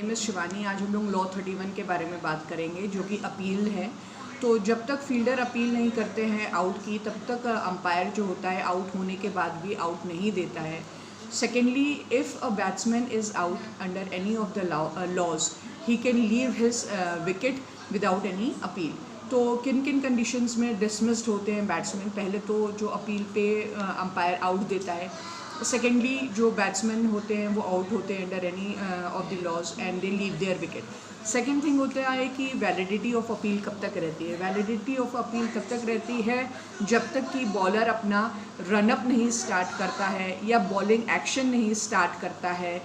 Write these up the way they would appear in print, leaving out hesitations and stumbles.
Name is Shivani. आज हम लोग लॉ 31 के बारे में बात करेंगे जो कि अपील है। तो जब तक फील्डर अपील नहीं करते हैं आउट की, तब तक अंपायर जो होता है आउट होने के बाद भी आउट नहीं देता है। Secondly, if a batsman is out under any of the laws, he can leave his wicket without any appeal. तो किन किन कंडीशंस में डिसमिस्ड होते हैं बैट्समैन? पहले तो जो अपील पे अंपायर आउट देता है। सेकेंडली, जो बैट्समैन होते हैं वो आउट होते हैं under any of the laws and they leave their wicket. Second thing होता है कि वैलिडिटी ऑफ अपील कब तक रहती है। वैलिडिटी ऑफ अपील तब तक रहती है जब तक कि बॉलर अपना रनअप नहीं स्टार्ट करता है या बॉलिंग एक्शन नहीं स्टार्ट करता है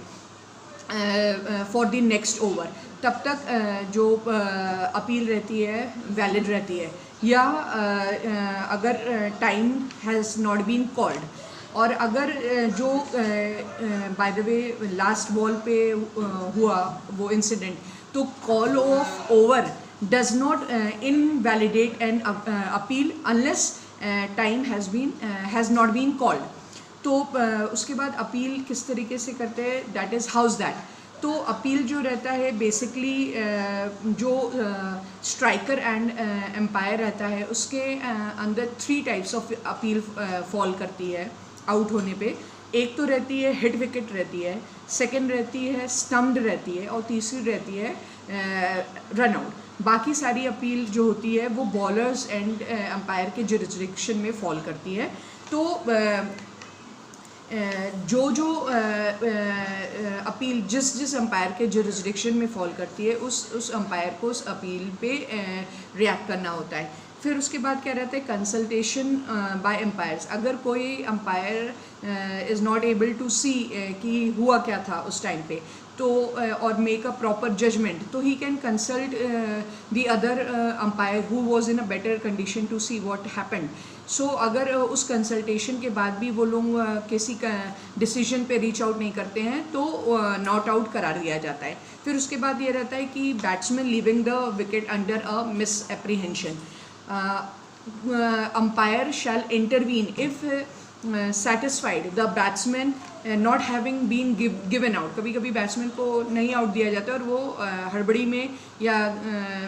फॉर द नेक्स्ट ओवर, तब तक जो अपील रहती है वैलिड रहती है। या अगर time has not been called, और अगर जो by the way last ball पे हुआ वो इंसिडेंट, तो call of over does not invalidate an appeal unless time has not been called. तो उसके बाद अपील किस तरीके से करते हैं, दैट इज़ हाउस दैट। तो अपील जो रहता है बेसिकली जो स्ट्राइकर एंड एम्पायर रहता है उसके अंदर 3 टाइप्स ऑफ अपील फॉल करती है आउट होने पे। एक तो रहती है हिट विकेट रहती है, सेकंड रहती है स्टम्प्ड रहती है, और तीसरी रहती है रन आउट। बाकी सारी अपील जो होती है वो बॉलर्स एंड अंपायर के जुरिस्डिक्शन में फॉल करती है। तो जो अपील जिस अंपायर के जुरिस्डिक्शन में फॉल करती है उस अंपायर को उस अपील पे रिएक्ट करना होता है। फिर उसके बाद क्या रहता है, कंसल्टेशन बाय एम्पायर्स। अगर कोई umpire is not able to see कि हुआ क्या था उस टाइम पे, तो और मेक अ प्रॉपर जजमेंट, तो he can consult the other umpire who was in a better condition to see what happened. So अगर उस कंसल्टेशन के बाद भी वो लोग किसी का डिसीजन पे रीच आउट नहीं करते हैं तो नॉट आउट करार दिया जाता है। फिर उसके बाद ये रहता है कि batsman leaving the wicket under a miss apprehension, umpire shall intervene if satisfied the batsman not having been given out। कभी कभी बैट्समैन को नहीं आउट दिया जाता और वो हड़बड़ी में या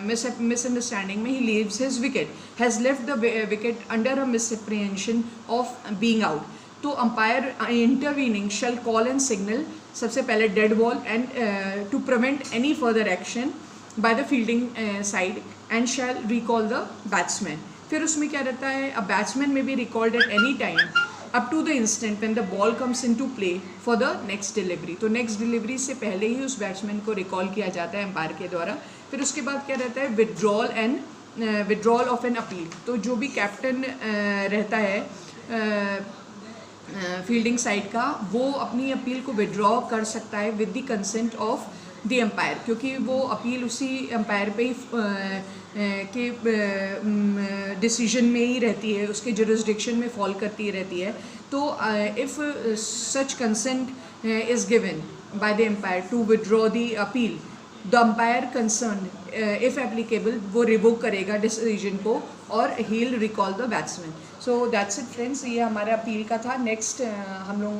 मिसअंडरस्टैंडिंग में he leaves his wicket, has left the wicket under a misapprehension of being out. तो umpire intervening shall call and signal सबसे पहले dead ball and to prevent any further action by the fielding side and shall recall the batsman. फिर उसमें क्या रहता है, a batsman may be recalled at any time up to the instant when the ball comes into play for the next delivery. तो next delivery से पहले ही उस batsman को रिकॉल किया जाता है एम्पायर के द्वारा। फिर उसके बाद क्या रहता है, विड्रॉल ऑफ एन अपील। तो जो भी कैप्टन रहता है फील्डिंग साइड का, वो अपनी अपील को विड्रॉ कर सकता है with the consent of the umpire, क्योंकि वो अपील उसी एम्पायर पे ही के डिसीजन में ही रहती है, उसके जुरिस्डिक्शन में फॉल करती रहती है। तो if such consent is given by the umpire to withdraw the appeal, the umpire concern if applicable वो रिवोक करेगा डिसीजन को और he will recall the batsman. So that's it friends, ये हमारा अपील का था। नेक्स्ट हम लोग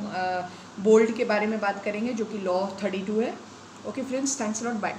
बोल्ड के बारे में बात करेंगे जो कि लॉ 32 है। Okay friends, thanks a lot, bye.